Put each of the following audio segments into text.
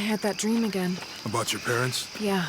had that dream again. About your parents? Yeah.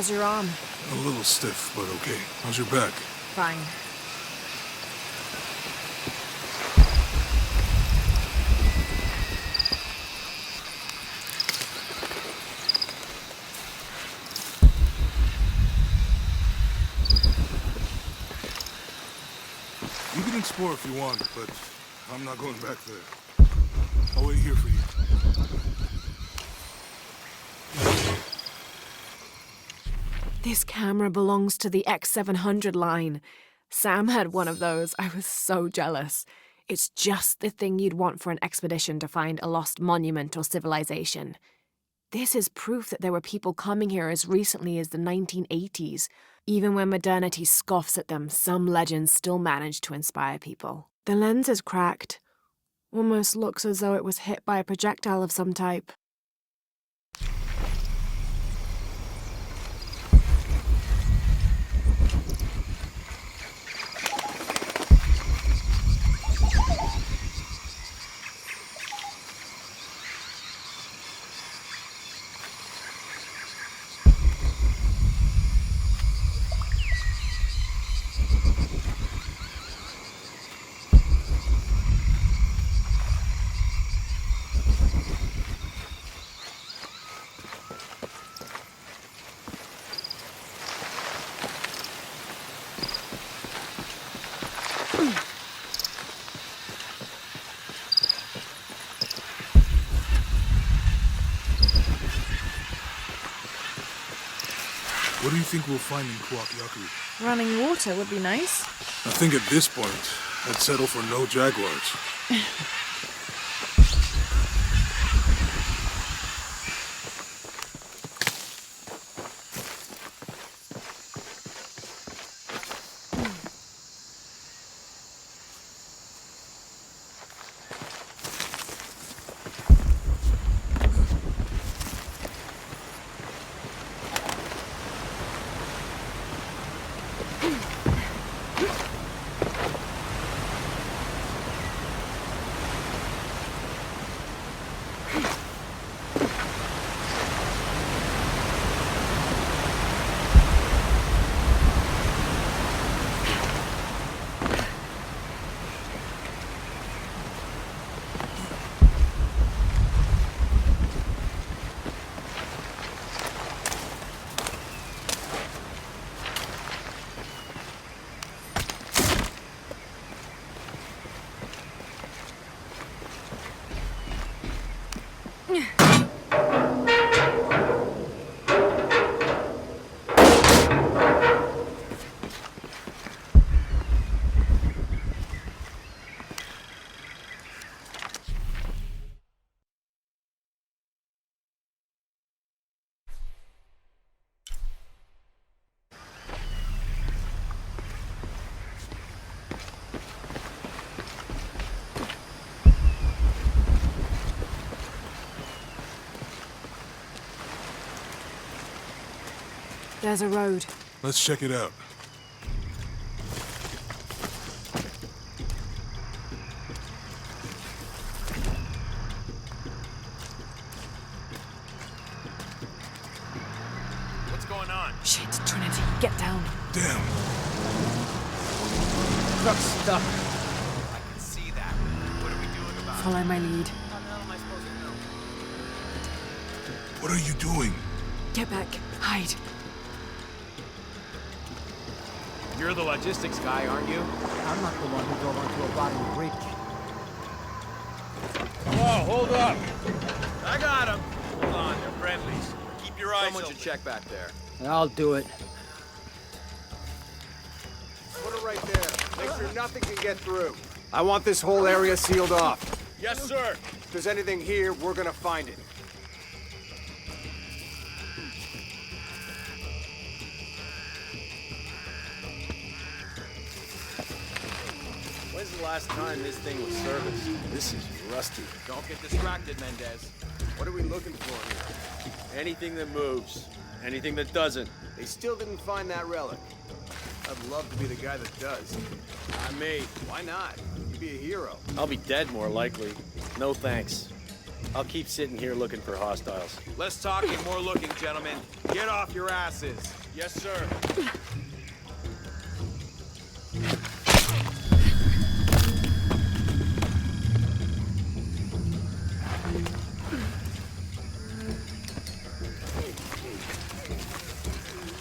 How's your arm? A little stiff, but okay. How's your back? Fine. You can explore if you want, but I'm not going back there. I'll wait here for you. This camera belongs to the X700 line. Sam had one of those. I was so jealous. It's just the thing you'd want for an expedition to find a lost monument or civilization. This is proof that there were people coming here as recently as the 1980s. Even when modernity scoffs at them, some legends still manage to inspire people. The lens is cracked. Almost looks as though it was hit by a projectile of some type. What do you think we'll find in Kuakyaku? Running water would be nice. I think at this point, I'd settle for no jaguars. There's a road. Let's check it out. What's going on? Shit, Trinity, get down. Damn. Truck's stuck. I can see that. What are we doing about it? Follow my lead. How the hell am I supposed to know? What are you doing? Get back. Hide. You're the logistics guy, aren't you? I'm not the one who drove onto a rotting bridge. Whoa, hold up! I got him! Hold on, they're friendlies. Keep your eyes Someone open. should check back there. I'll do it. Put it right there. Make sure nothing can get through. I want this whole area sealed off. Yes, sir! If there's anything here, we're gonna find it. When's the last time this thing was serviced? This is rusty. Don't get distracted, Mendez. What are we looking for here? Anything that moves. Anything that doesn't. They still didn't find that relic. I'd love to be the guy that does. Not me. Why not? You'd be a hero. I'll be dead more likely. No thanks. I'll keep sitting here looking for hostiles. Less talking, more looking, gentlemen. Get off your asses. Yes, sir.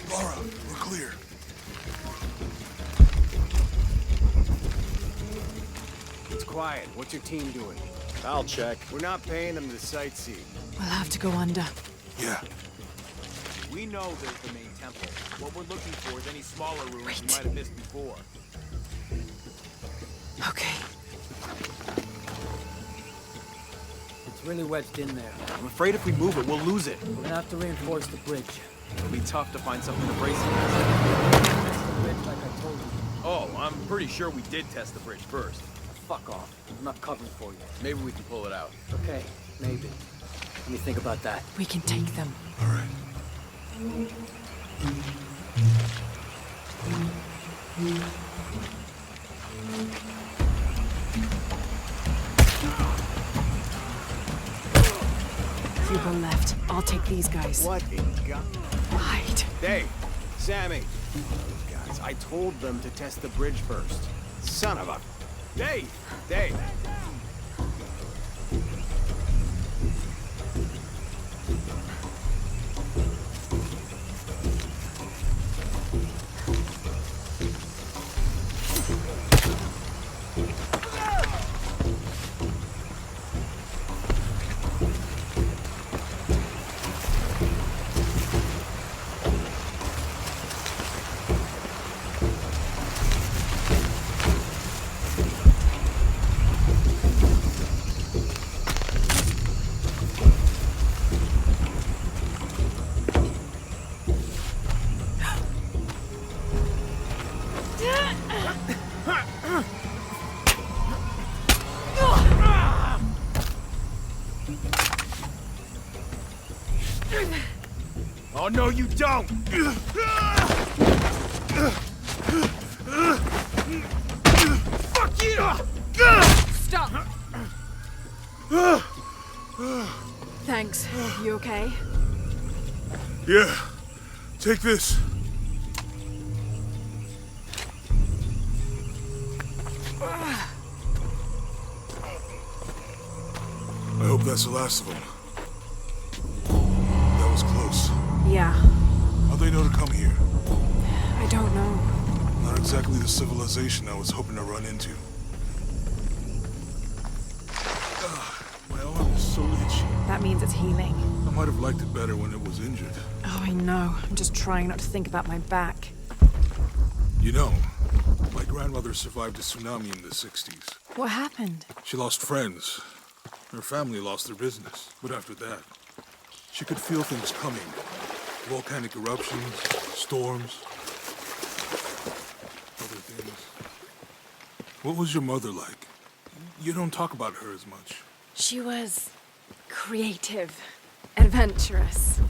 Laura, we're clear. It's quiet. What's your team doing? I'll check. We're not paying them to sightsee. We'll have to go under. Yeah. We know there's the main temple. What we're looking for is any smaller rooms Wait. we might have missed before. Okay. It's really wedged in there. I'm afraid if we move it, we'll lose it. We're gonna have to reinforce the bridge. It'll be tough to find something to brace it. That's the bridge like I told you. Oh, I'm pretty sure we did test the bridge first. Fuck off. I'm not covering for you. Maybe we can pull it out. Okay, maybe. Let me think about that. We can take them. All right. Few go left. I'll take these guys. What in God? Hide. Dave, Sammy. Those guys, I told them to test the bridge first. Son of a... Dave! Dave! Oh, no, you don't! Fuck you! Stop! Thanks. You okay? Yeah. Take this. I hope that's the last of them. That was close. Yeah. How'd they know to come here? I don't know. Not exactly the civilization I was hoping to run into. My arm is so itchy. That means it's healing. I might have liked it better when it was injured. Oh, I know. I'm just trying not to think about my back. You know, my grandmother survived a tsunami in the 60s. What happened? She lost friends. Her family lost their business. But after that, she could feel things coming. Volcanic eruptions, storms, other things. What was your mother like? You don't talk about her as much. She was creative, adventurous.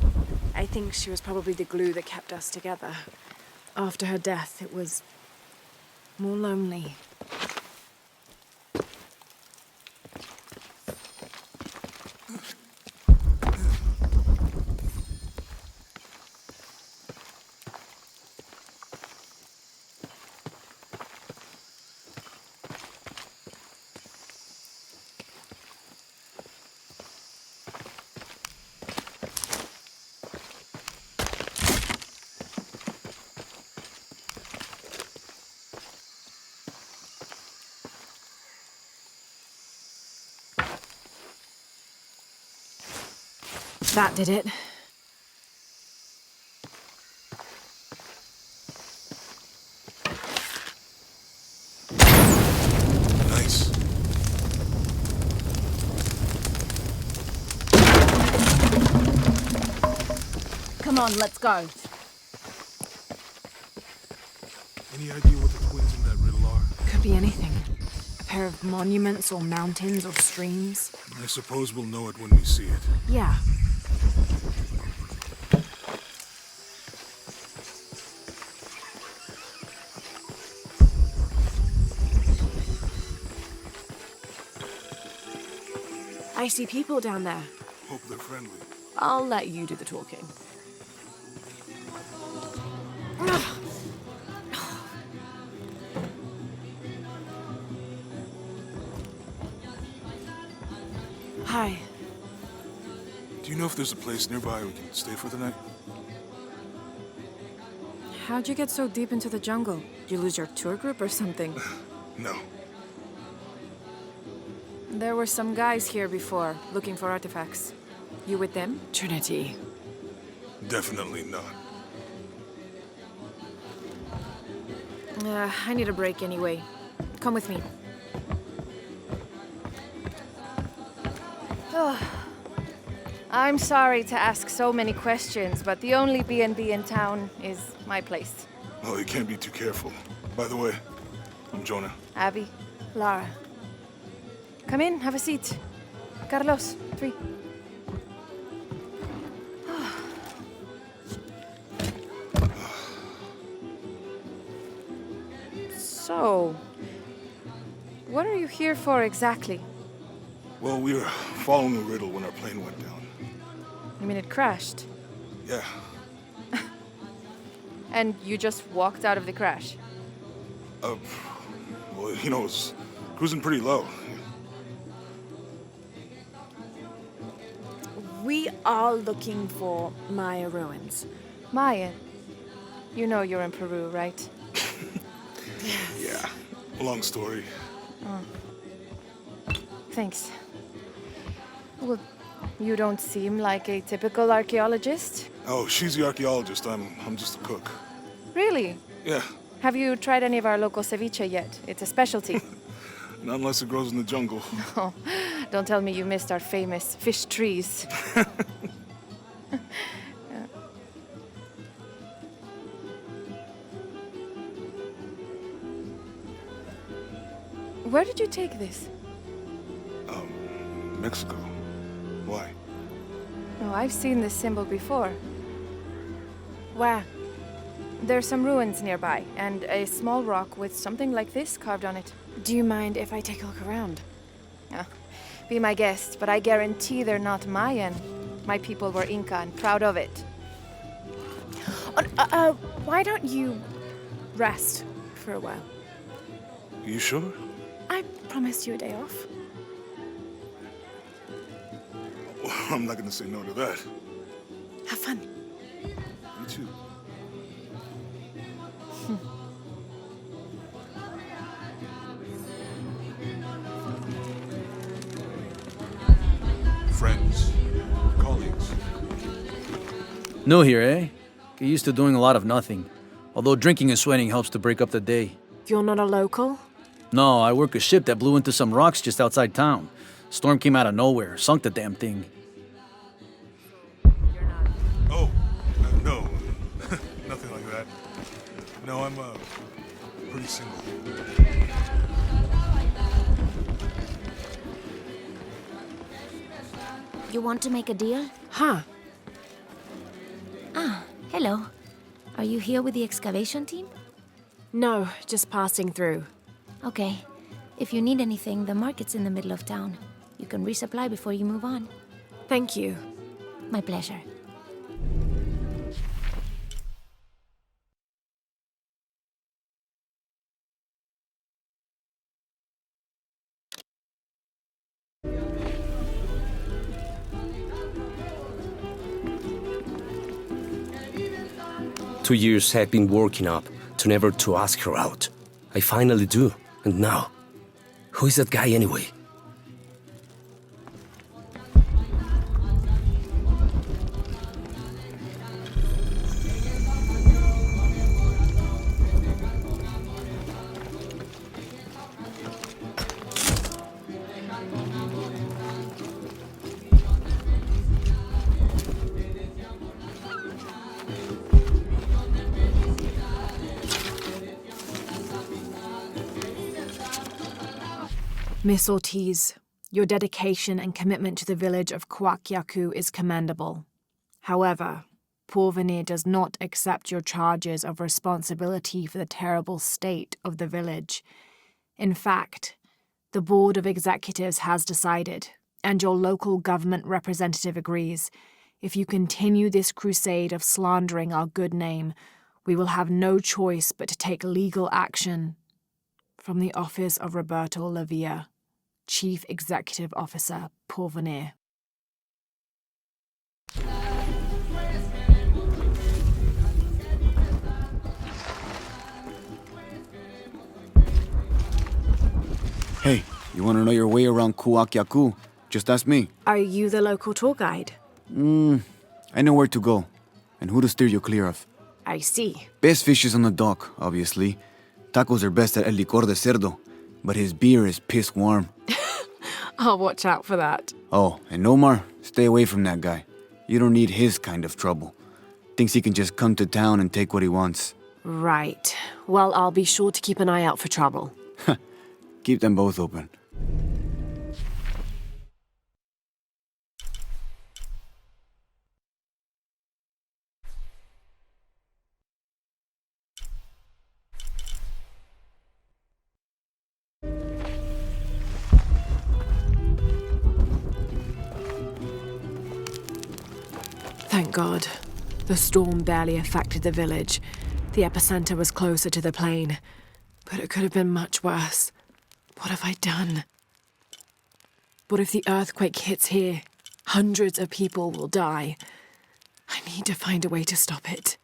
I think she was probably the glue that kept us together. After her death, it was more lonely. That did it. Nice. Come on, let's go. Any idea what the twins in that riddle are? Could be anything. A pair of monuments or mountains or streams. I suppose we'll know it when we see it. Yeah. I see people down there. Hope they're friendly. I'll let you do the talking. Hi. Do you know if there's a place nearby we can stay for the night? How'd you get so deep into the jungle? Did you lose your tour group or something? No. There were some guys here before, looking for artifacts. You with them? Trinity. Definitely not. I need a break anyway. Come with me. I'm sorry to ask so many questions, but the only B&B in town is my place. Oh, you can't be too careful. By the way, I'm Jonah. Abby, Lara. Come in, have a seat. Carlos, 3. So, what are you here for exactly? Well, we were following a riddle when our plane went down. You mean it crashed? Yeah. And you just walked out of the crash? Well, you know, it was cruising pretty low. We are looking for Maya ruins. Maya, you know you're in Peru, right? Yeah. Long story. Thanks. Well, you don't seem like a typical archaeologist. Oh, she's the archaeologist. I'm just a cook. Really? Yeah. Have you tried any of our local ceviche yet? It's a specialty. Not unless it grows in the jungle. Oh, don't tell me you missed our famous fish trees. Where did you take this? Mexico. Why? Oh, I've seen this symbol before. Where? There's some ruins nearby, and a small rock with something like this carved on it. Do you mind if I take a look around? Be my guest, but I guarantee they're not Mayan. My people were Inca and proud of it. Why don't you rest for a while? You sure? I promised you a day off. Well, I'm not gonna say no to that. Have fun. You too. Friends, colleagues. New here, eh? Get used to doing a lot of nothing. Although drinking and sweating helps to break up the day. You're not a local? No, I work a ship that blew into some rocks just outside town. Storm came out of nowhere, sunk the damn thing. Oh, no. Nothing like that. No, I'm pretty single. You want to make a deal? Huh. Ah, hello. Are you here with the excavation team? No, just passing through. Okay. If you need anything, the market's in the middle of town. You can resupply before you move on. Thank you. My pleasure. Two years I've been working up to never to ask her out. I finally do, and now, who is that guy anyway? Miss Ortiz, your dedication and commitment to the village of Kuakyaku is commendable. However, Porvenir does not accept your charges of responsibility for the terrible state of the village. In fact, the Board of Executives has decided, and your local government representative agrees, if you continue this crusade of slandering our good name, we will have no choice but to take legal action. From the office of Roberto Lavia, Chief Executive Officer, Porvenir. Hey, you want to know your way around Kuakyaku? Just ask me. Are you the local tour guide? I know where to go, and who to steer you clear of. I see. Best fish is on the dock, obviously. Tacos are best at El Licor de Cerdo, but his beer is piss warm. I'll watch out for that. Oh, and Omar, stay away from that guy. You don't need his kind of trouble. Thinks he can just come to town and take what he wants. Right. Well, I'll be sure to keep an eye out for trouble. Keep them both open. Thank God. The storm barely affected the village. The epicenter was closer to the plain. But it could have been much worse. What have I done? What if the earthquake hits here? Hundreds of people will die. I need to find a way to stop it.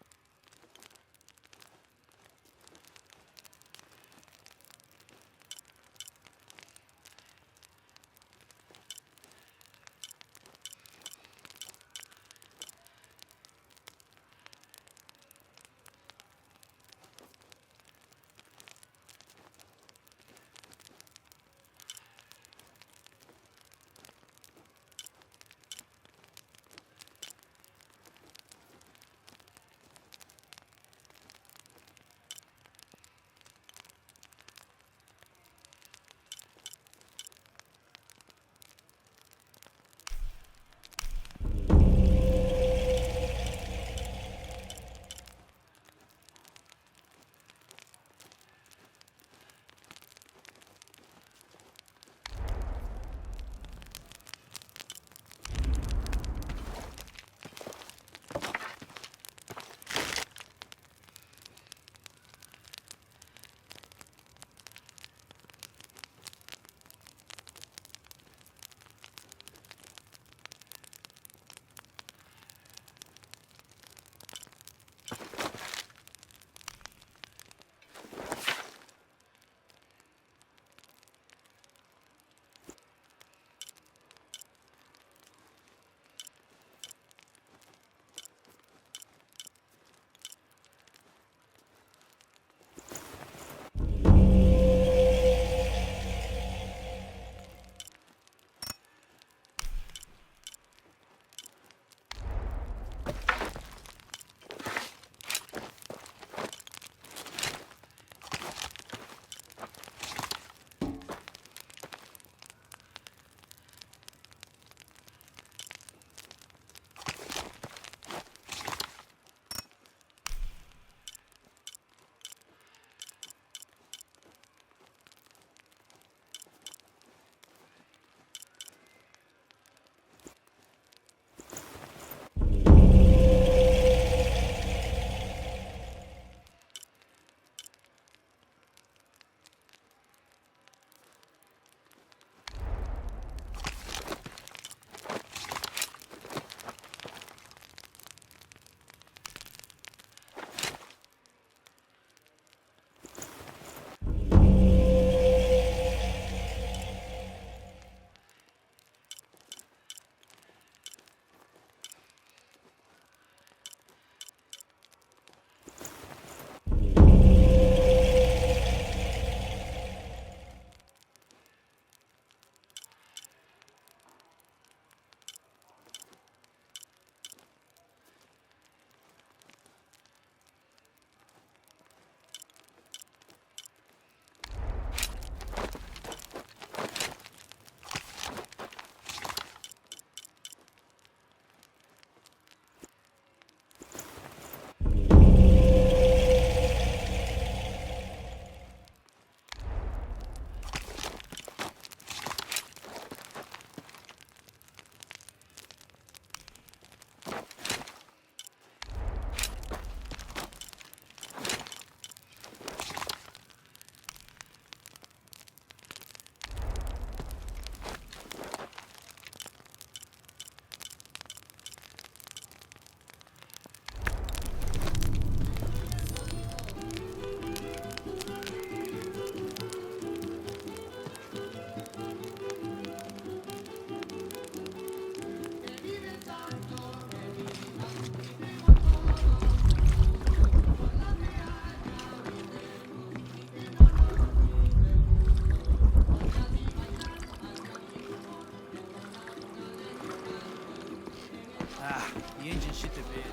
The engine shit the bed.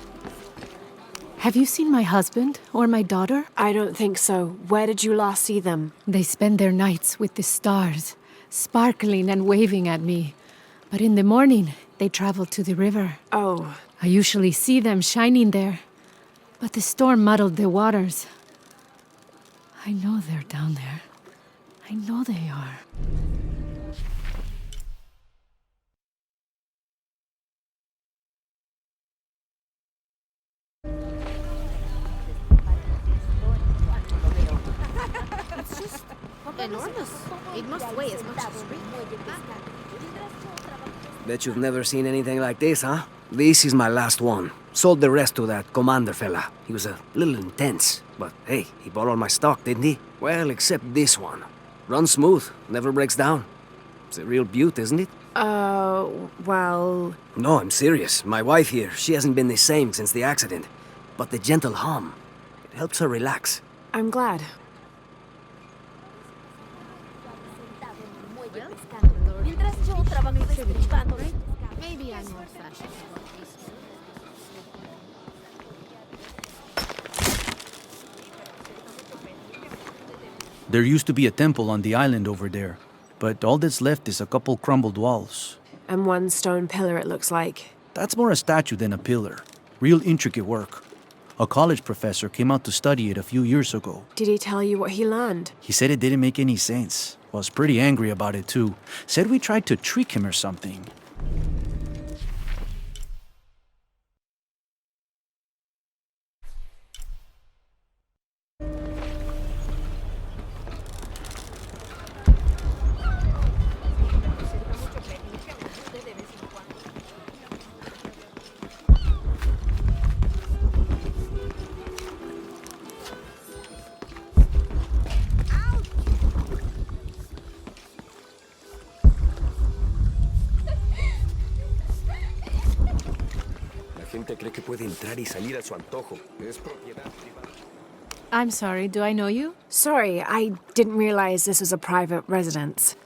Have you seen my husband or my daughter? I don't think so. Where did you last see them? They spend their nights with the stars, sparkling and waving at me. But in the morning, they travel to the river. Oh, I usually see them shining there. But the storm muddled the waters. I know they're down there. I know they are. Enormous. It must weigh as much as a Bet you've never seen anything like this, huh? This is my last one. Sold the rest to that commander fella. He was a little intense, but hey, he bought all my stock, didn't he? Well, except this one. Runs smooth, never breaks down. It's a real beaut, isn't it? Well... No, I'm serious. My wife here, she hasn't been the same since the accident. But the gentle hum, it helps her relax. I'm glad. Maybe I'm old-fashioned. There used to be a temple on the island over there, but all that's left is a couple crumbled walls. And one stone pillar, it looks like. That's more a statue than a pillar. Real intricate work. A college professor came out to study it a few years ago. Did he tell you what he learned? He said it didn't make any sense. Was pretty angry about it too. Said we tried to trick him or something. Cree que puede entrar y salir a su antojo. Es propiedad privada. I'm sorry, do I know you? Sorry, I didn't realize this was a private residence.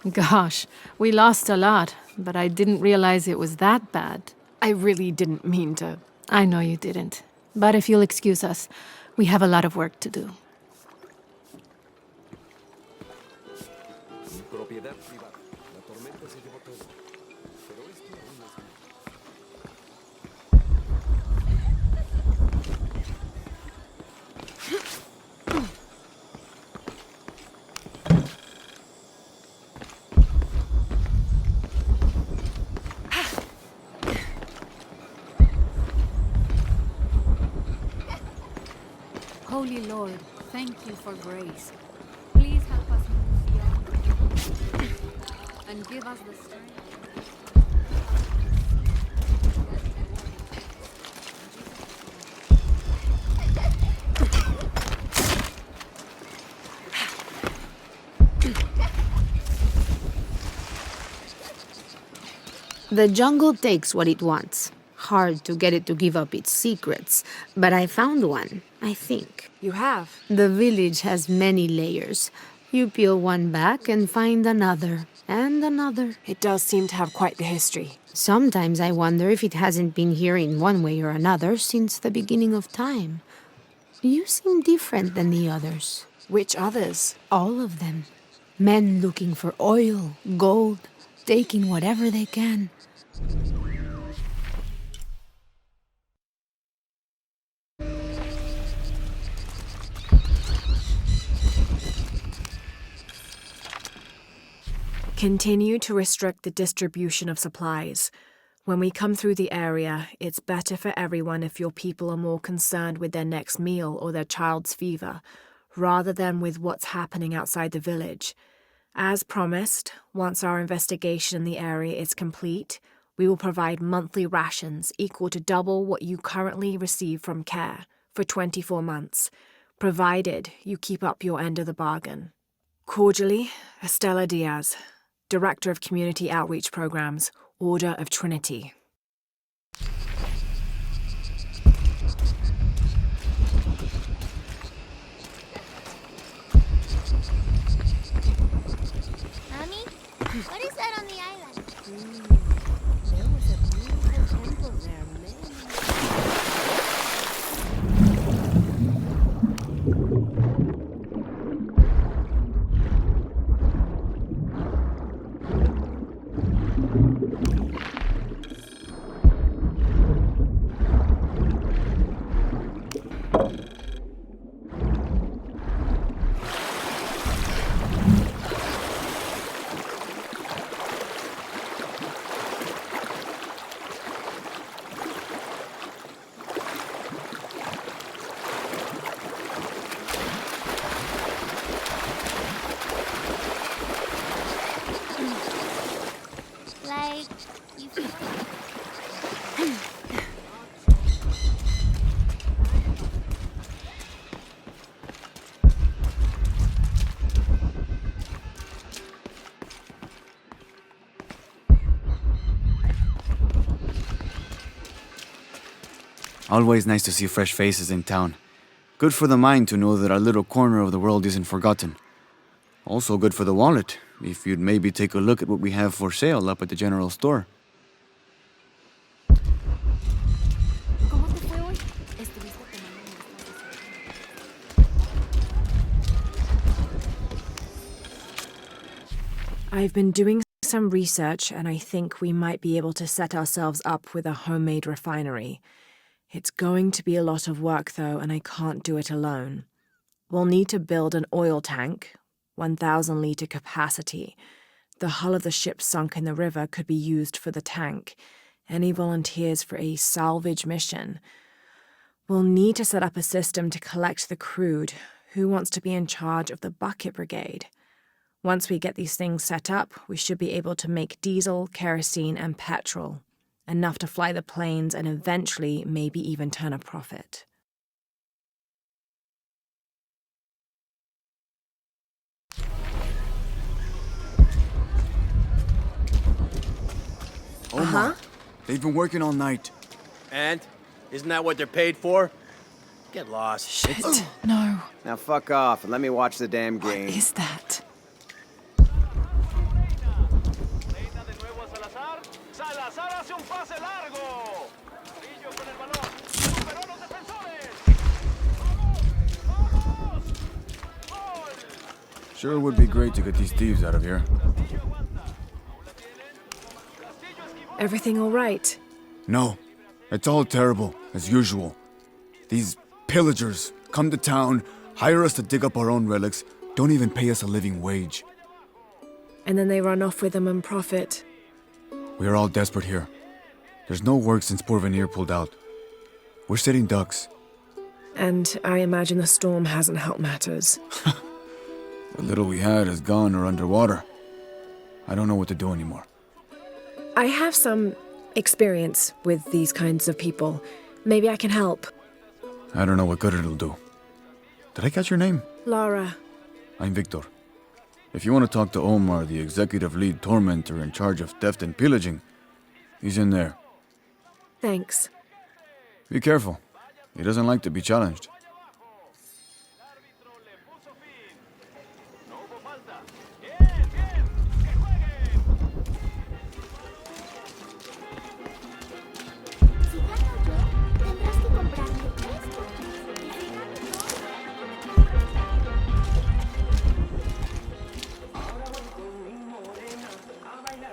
Gosh, we lost a lot, but I didn't realize it was that bad. I really didn't mean to. I know you didn't. But if you'll excuse us, we have a lot of work to do. Propiedad privada. La tormenta se llevó todo. Pero esto aún es... Holy Lord, thank you for grace. Please help us move beyond and give us the strength. The jungle takes what it wants. Hard to get it to give up its secrets, but I found one, I think. You have? The village has many layers. You peel one back and find another, and another. It does seem to have quite the history. Sometimes I wonder if it hasn't been here in one way or another since the beginning of time. You seem different than the others. Which others? All of them. Men looking for oil, gold, taking whatever they can. Continue to restrict the distribution of supplies. When we come through the area, it's better for everyone if your people are more concerned with their next meal or their child's fever, rather than with what's happening outside the village. As promised, once our investigation in the area is complete, we will provide monthly rations equal to double what you currently receive from CARE for 24 months, provided you keep up your end of the bargain. Cordially, Estella Diaz, Director of Community Outreach Programs, Order of Trinity. Mommy, what is that on the island? There was a beautiful Always nice to see fresh faces in town. Good for the mind to know that our little corner of the world isn't forgotten. Also good for the wallet, if you'd maybe take a look at what we have for sale up at the general store. I've been doing some research, and I think we might be able to set ourselves up with a homemade refinery. It's going to be a lot of work, though, and I can't do it alone. We'll need to build an oil tank, 1,000-liter capacity. The hull of the ship sunk in the river could be used for the tank. Any volunteers for a salvage mission? We'll need to set up a system to collect the crude. Who wants to be in charge of the bucket brigade? Once we get these things set up, we should be able to make diesel, kerosene, and petrol. Enough to fly the planes and eventually maybe even turn a profit. Omar, they've been working all night. And? Isn't that what they're paid for? Get lost. Shit. No. Now fuck off and let me watch the damn game. What is that? Sure would be great to get these thieves out of here. Everything all right? No, it's all terrible, as usual. These pillagers come to town, hire us to dig up our own relics, don't even pay us a living wage. And then they run off with them and profit. We are all desperate here. There's no work since Porvenir pulled out. We're sitting ducks. And I imagine the storm hasn't helped matters. The little we had is gone or underwater. I don't know what to do anymore. I have some experience with these kinds of people. Maybe I can help. I don't know what good it'll do. Did I catch your name? Lara. I'm Victor. If you want to talk to Omar, the executive lead tormentor in charge of theft and pillaging, he's in there. Thanks. Be careful. He doesn't like to be challenged.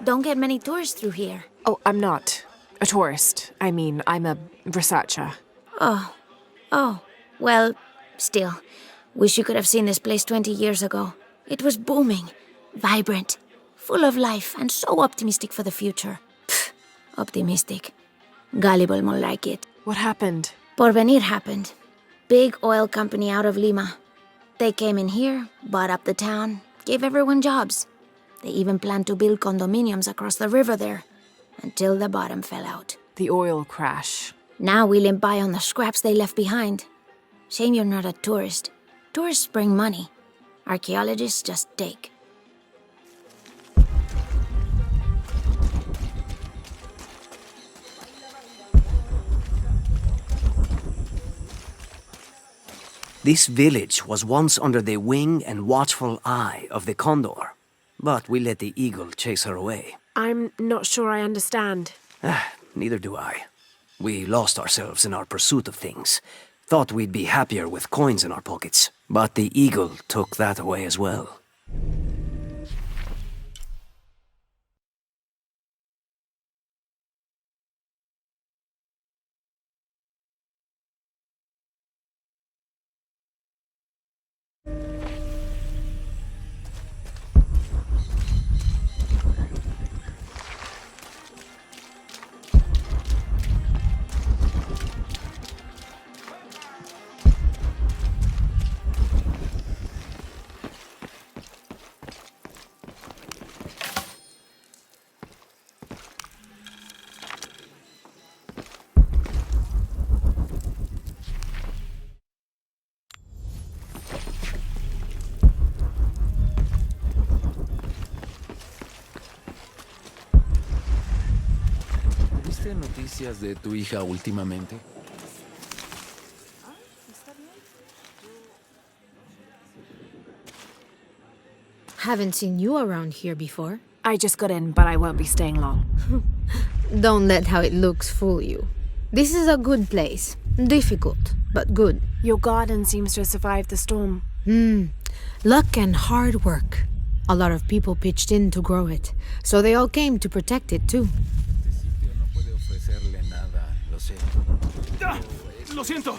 Don't get many tourists through here. Oh, I'm not a tourist. I mean, I'm a researcher. Oh. Well, still. Wish you could have seen this place 20 years ago. It was booming, vibrant, full of life, and so optimistic for the future. Pfft, optimistic. Gullible more like it. What happened? Porvenir happened. Big oil company out of Lima. They came in here, bought up the town, gave everyone jobs. They even planned to build condominiums across the river there, until the bottom fell out. The oil crash. Now we limp by on the scraps they left behind. Shame you're not a tourist. Tourists bring money. Archaeologists just take. This village was once under the wing and watchful eye of the condor, but we let the eagle chase her away. I'm not sure I understand. Neither do I. We lost ourselves in our pursuit of things. Thought we'd be happier with coins in our pockets, but the eagle took that away as well. ¿Viste noticias de tu hija últimamente? Haven't seen you around here before. I just got in, but I won't be staying long. Don't let how it looks fool you. This is a good place. Difficult, but good. Your garden seems to have survived the storm. Luck and hard work. A lot of people pitched in to grow it, so they all came to protect it too. Lo siento.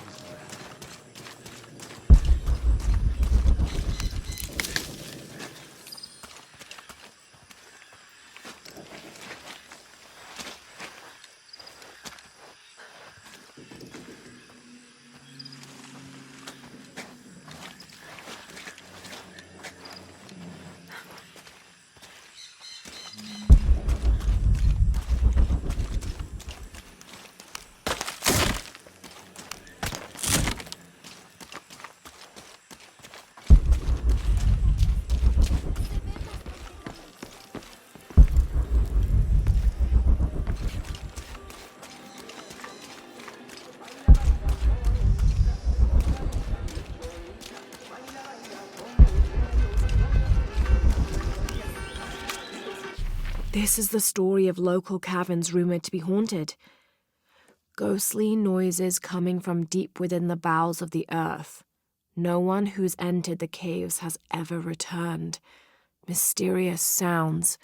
This is the story of local caverns rumored to be haunted. Ghostly noises coming from deep within the bowels of the earth. No one who's entered the caves has ever returned. Mysterious sounds,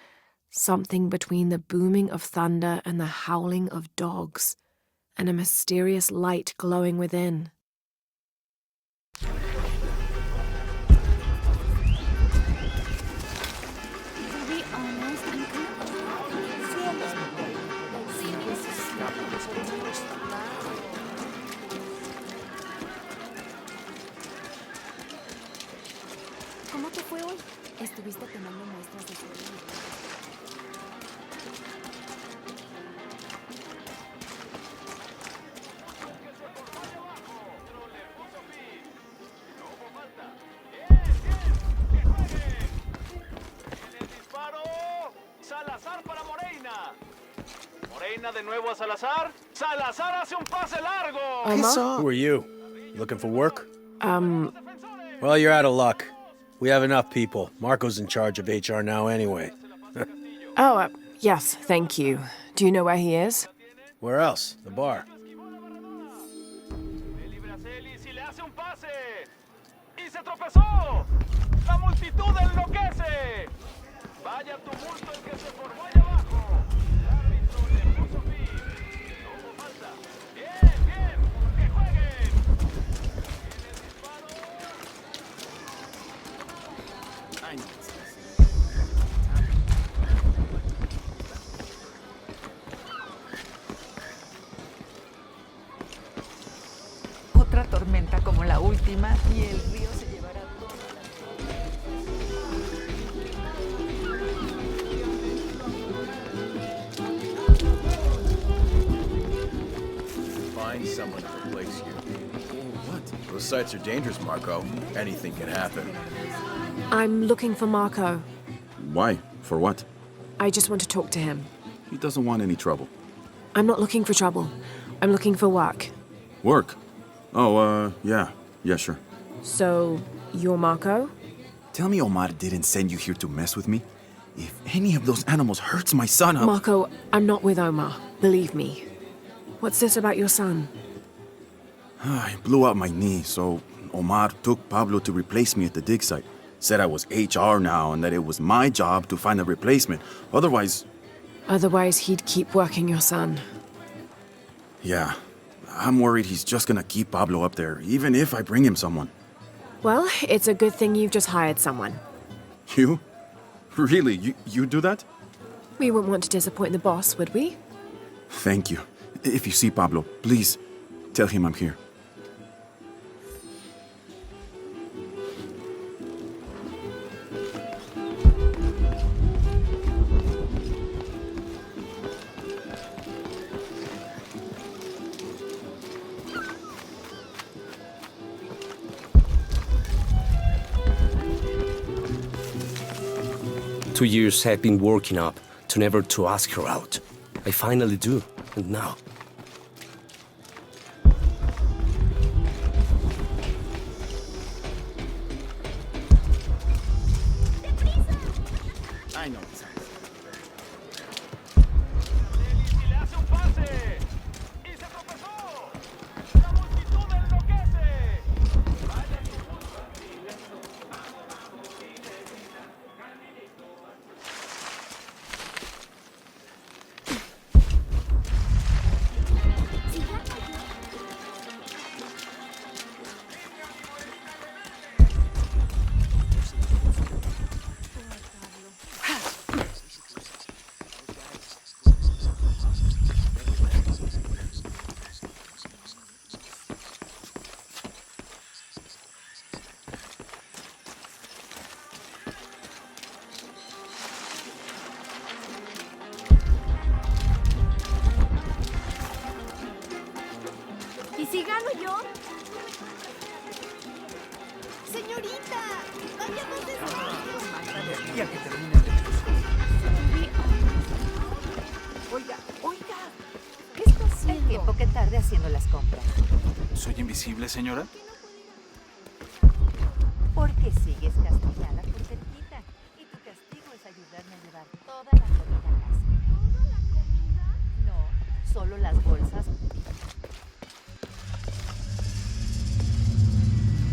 something between the booming of thunder and the howling of dogs, and a mysterious light glowing within. ¿Cómo te fue hoy? Estuviste tomando muestras de su vida. Salazar para Moreina. Moreina de nuevo a Salazar. Salazar hace un pase largo. Who are you? Looking for work? Well, you're out of luck. We have enough people. Marco's in charge of HR now anyway. Yes, thank you. Do you know where he is? Where else? The bar. Si le hace un pase. Y se tropezó. La multitud enloquece. Vaya tumulto el que se formó allá abajo. El árbitro le puso fin. No hubo falta. Bien, bien. Que jueguen. Viene el disparo. Otra tormenta como la última y el río se llevará todo. Find someone to replace you. What? Those sites are dangerous, Marco. Anything can happen. I'm looking for Marco. Why? For what? I just want to talk to him. He doesn't want any trouble. I'm not looking for trouble. I'm looking for work. Work? Oh, yeah. Yeah, sure. So, you're Marco? Tell me Omar didn't send you here to mess with me. If any of those animals hurts my son, I'll... Marco, I'm not with Omar. Believe me. What's this about your son? I blew out my knee, so Omar took Pablo to replace me at the dig site. Said I was HR now and that it was my job to find a replacement. Otherwise, he'd keep working your son. Yeah. I'm worried he's just gonna keep Pablo up there, even if I bring him someone. Well, it's a good thing you've just hired someone. You? Really? You do that? We wouldn't want to disappoint the boss, would we? Thank you. If you see Pablo, please tell him I'm here. Two years I've been working up to never to ask her out. I finally do, and now... ¡Deprisa! I know. Y le hace un pase. Y se tropezó. La multitud enloquece. Vaya tumulto. ¿Y si gano yo? Señorita, vaya más despacio. Ya que termine de... Oiga. ¿Qué está haciendo? El tiempo que tarde haciendo las compras. ¿Soy invisible, señora? Porque sigues castigada por cerquita. Y tu castigo es ayudarme a llevar toda la comida a casa. ¿Toda la comida? No, solo las bolsas.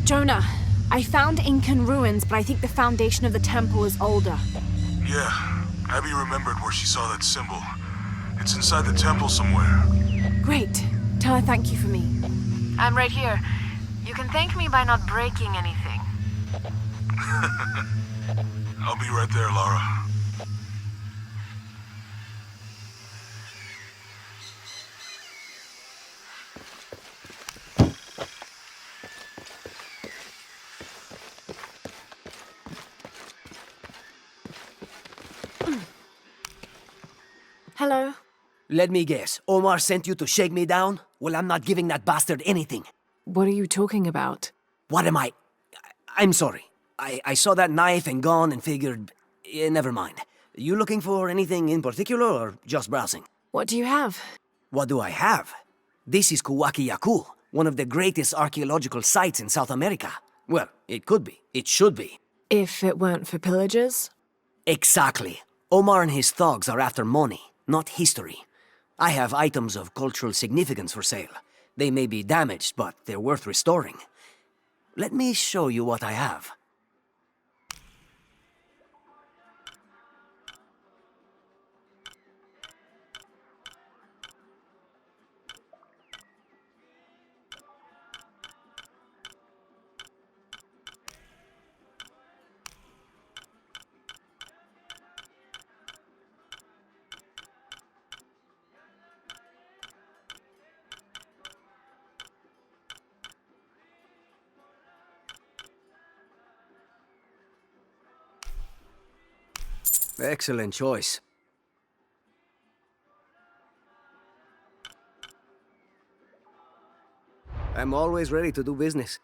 Jonah, I found Incan ruins, but I think the foundation of the temple is older. Yeah, Abby remembered where she saw that symbol. It's inside the temple somewhere. Great. Tell her thank you for me. I'm right here. You can thank me by not breaking anything. I'll be right there, Lara. Hello. Let me guess. Omar sent you to shake me down? Well, I'm not giving that bastard anything. What are you talking about? What am I? I'm sorry. I saw that knife and gun and figured... never mind. You looking for anything in particular or just browsing? What do you have? What do I have? This is Kuwaki Yaku, one of the greatest archaeological sites in South America. Well, it could be. It should be. If it weren't for pillagers? Exactly. Omar and his thugs are after money, not history. I have items of cultural significance for sale. They may be damaged, but they're worth restoring. Let me show you what I have. Excellent choice. I'm always ready to do business.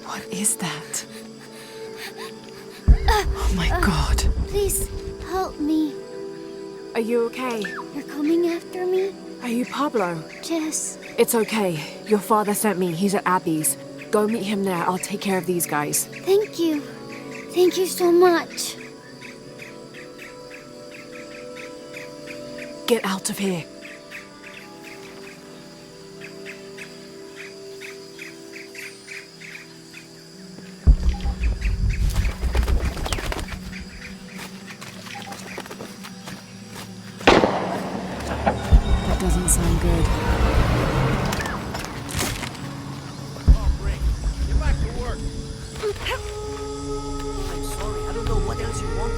What is that? Oh my god. Please, help me. Are you okay? You're coming after me? Are you Pablo? Jess. It's okay. Your father sent me. He's at Abby's. Go meet him there. I'll take care of these guys. Thank you. Thank you so much. Get out of here. doesn't sound good. Get back to work. I'm sorry, I don't know what else you want.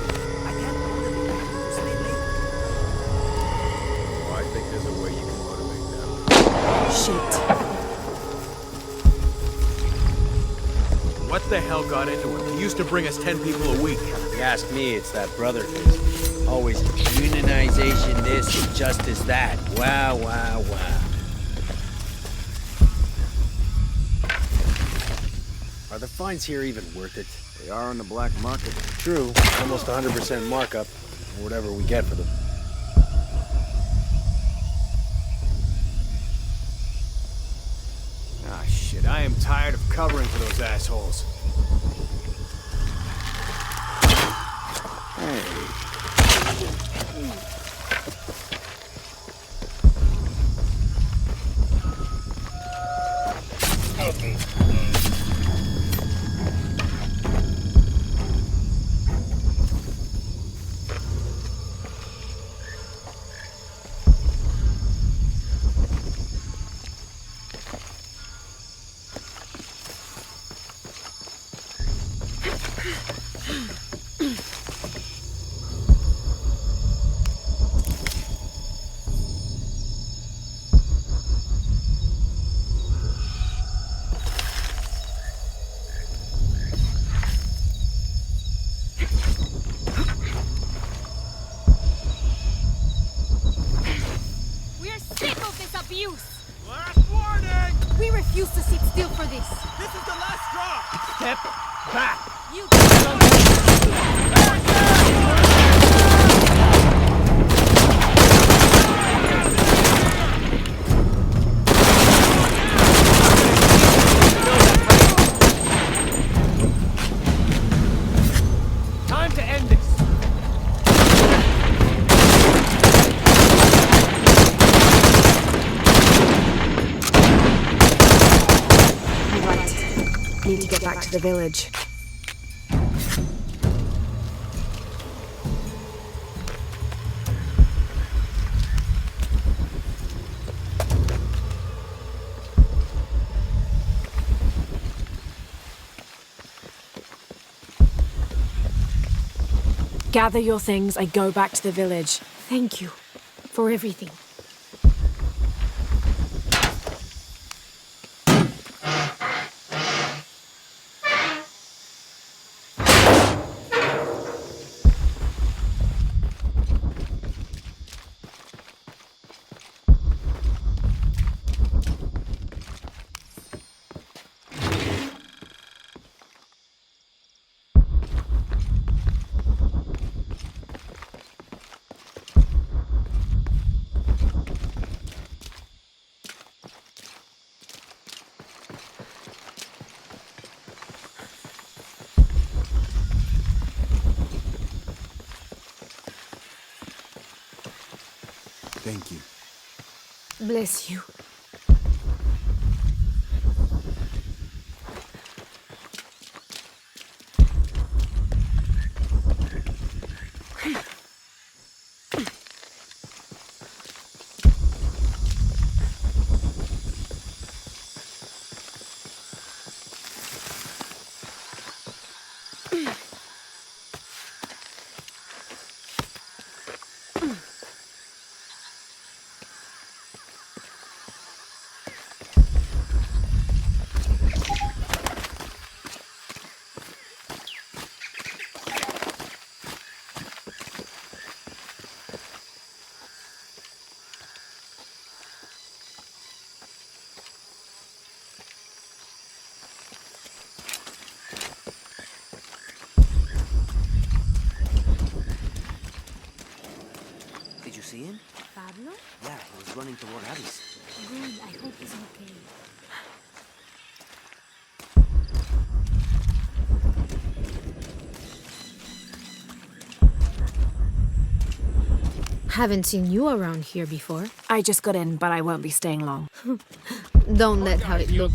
I can't order the back to stay late. Oh, I think there's a way you can motivate them. Shit. What the hell got into him? He used to bring us 10 people a week. If you ask me, it's that brother of his. Always unionization this, justice that. Wow, wow, wow. Are the fines here even worth it? They are on the black market. True, almost 100% markup, or whatever we get for them. Ah, shit, I am tired of covering for those assholes. We're sick of this abuse! Last warning! We refuse to sit still for this! This is the last straw! Step back! You Time to end this! Right. Need to get back to the village. Gather your things and go back to the village. Thank you for everything. Thank you. Bless you. Did you see him? Pablo? Yeah, he was running toward Addis. Good, I hope he's okay. Haven't seen you around here before. I just got in, but I won't be staying long. Don't let how it look.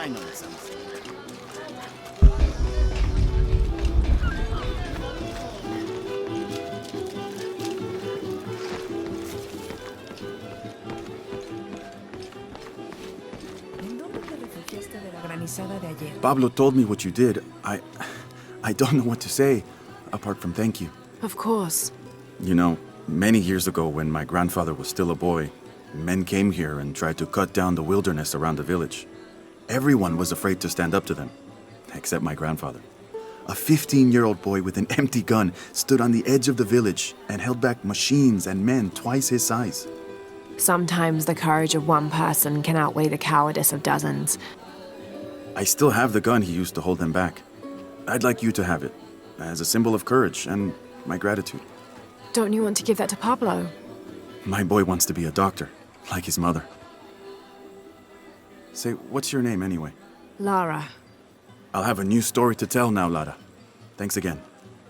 know it sounds silly. Pablo told me what you did. I don't know what to say, apart from thank you. Of course. You know, many years ago when my grandfather was still a boy, men came here and tried to cut down the wilderness around the village. Everyone was afraid to stand up to them, except my grandfather. A 15-year-old boy with an empty gun stood on the edge of the village and held back machines and men twice his size. Sometimes the courage of one person can outweigh the cowardice of dozens. I still have the gun he used to hold them back. I'd like you to have it, as a symbol of courage and my gratitude. Don't you want to give that to Pablo? My boy wants to be a doctor, like his mother. Say, what's your name anyway? Lara. I'll have a new story to tell now, Lara. Thanks again.